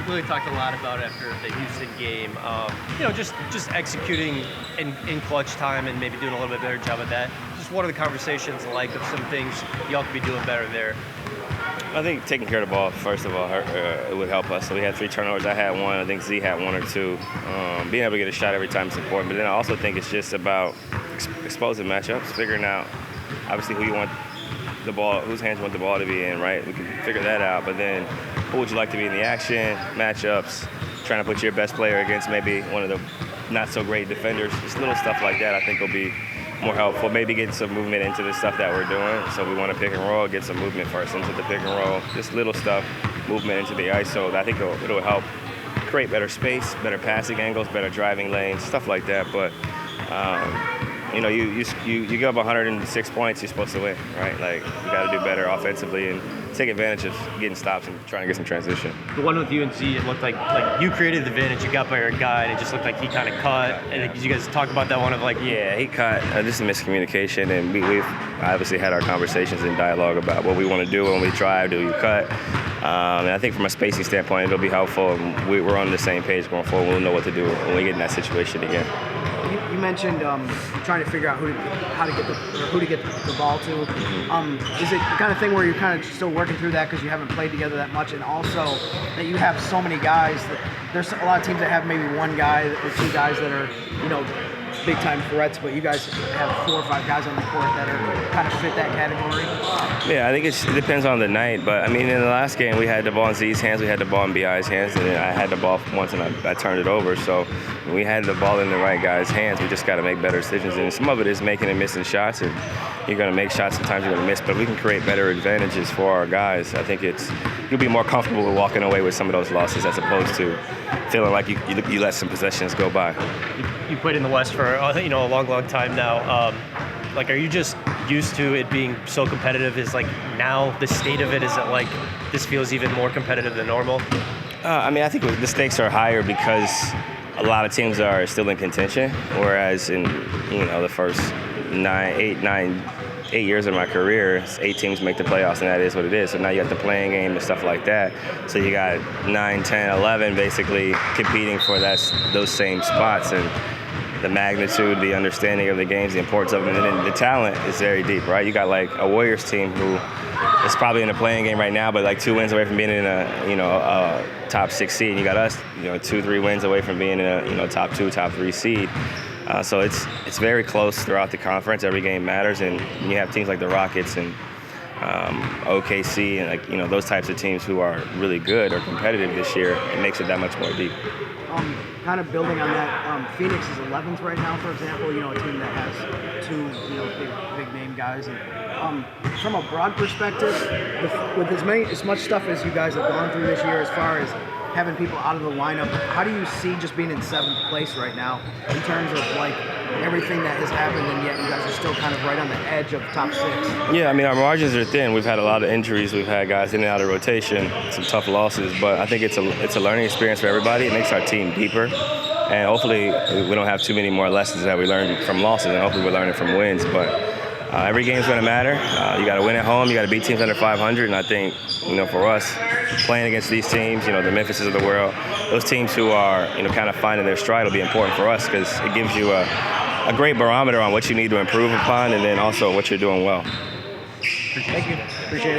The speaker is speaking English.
Really talked a lot about after the Houston game. Just executing in clutch time and maybe doing a little bit better job of that. Just what are the conversations like of some things y'all could be doing better there? I think taking care of the ball, first of all, it would help us. So we had 3 turnovers. I had 1. I think Z had 1 or 2. Being able to get a shot every time is important. But then I also think it's just about exposing matchups, figuring out, obviously, who you want the ball, whose hands you want the ball to be in, right? We can figure that out. But then who would you like to be in the action, matchups, trying to put your best player against maybe one of the not-so-great defenders. Just little stuff like that I think will be more helpful. Maybe get some movement into the stuff that we're doing. So we want to pick and roll, get some movement first into the pick and roll. Just little stuff, movement into the ISO. I think it'll help create better space, better passing angles, better driving lanes, stuff like that. But you give up 106 points, you're supposed to win, right? Like, you got to do better offensively and take advantage of getting stops and trying to get some transition. The one with UNC, it looked like you created the advantage. You got by your guy, and it just looked like he kind of cut. And you guys talked about that one of like... Yeah, he cut. Just a miscommunication, and we've obviously had our conversations and dialogue about what we want to do when we drive. Do you cut? And I think from a spacing standpoint, it'll be helpful. And we're on the same page going forward. We'll know what to do when we get in that situation again. You mentioned trying to figure out who to get the ball to. Is it the kind of thing where you're kind of still working through that because you haven't played together that much, and also that you have so many guys that there's a lot of teams that have maybe 1 guy or 2 guys that are big time threats, but you guys have 4 or 5 guys on the court that are kind of fit that category? Yeah, I think it depends on the night, but I mean, in the last game we had the ball in Z's hands, we had the ball in BI's hands, and then I had the ball once and I turned it over. So we had the ball in the right guy's hands. We just got to make better decisions, and some of it is making and missing shots, and you're going to make shots, sometimes you're going to miss, but we can create better advantages for our guys. I think you'll be more comfortable with walking away with some of those losses as opposed to feeling like you let some possessions go by. You played in the West for a long time now. Are you just used to it being so competitive? Is like now the state of it, is it like this feels even more competitive than normal? I think the stakes are higher because a lot of teams are still in contention, whereas in the first 8 years of my career, 8 teams make the playoffs, and that is what it is. So now you got the playing game and stuff like that. So you got 9, 10, 11 basically competing for those same spots, and the magnitude, the understanding of the games, the importance of them, and then the talent is very deep, right? You got like a Warriors team who is probably in the playing game right now, but like 2 wins away from being in a top 6 seed. And you got us, 2, 3 wins away from being in a top 2, top 3 seed. So it's very close throughout the conference. Every game matters, and you have teams like the Rockets and OKC and those types of teams who are really good or competitive this year. It makes it that much more deep. Kind of building on that, Phoenix is 11th right now, for example. A team that has 2 big name guys. And from a broad perspective, with as much stuff as you guys have gone through this year, as far as having people out of the lineup, how do you see just being in 7th place right now in terms of everything that has happened, and yet you guys are still kind of right on the edge of top 6? Yeah, our margins are thin. We've had a lot of injuries. We've had guys in and out of rotation, some tough losses, but I think it's a learning experience for everybody. It makes our team deeper, and hopefully we don't have too many more lessons that we learned from losses, and hopefully we're learning from wins. But every game's going to matter. You got to win at home. You got to beat teams under 500, and I think for us, playing against these teams, the Memphises of the world, those teams who are kind of finding their stride will be important for us because it gives you a great barometer on what you need to improve upon, and then also what you're doing well. Thank you. Appreciate it.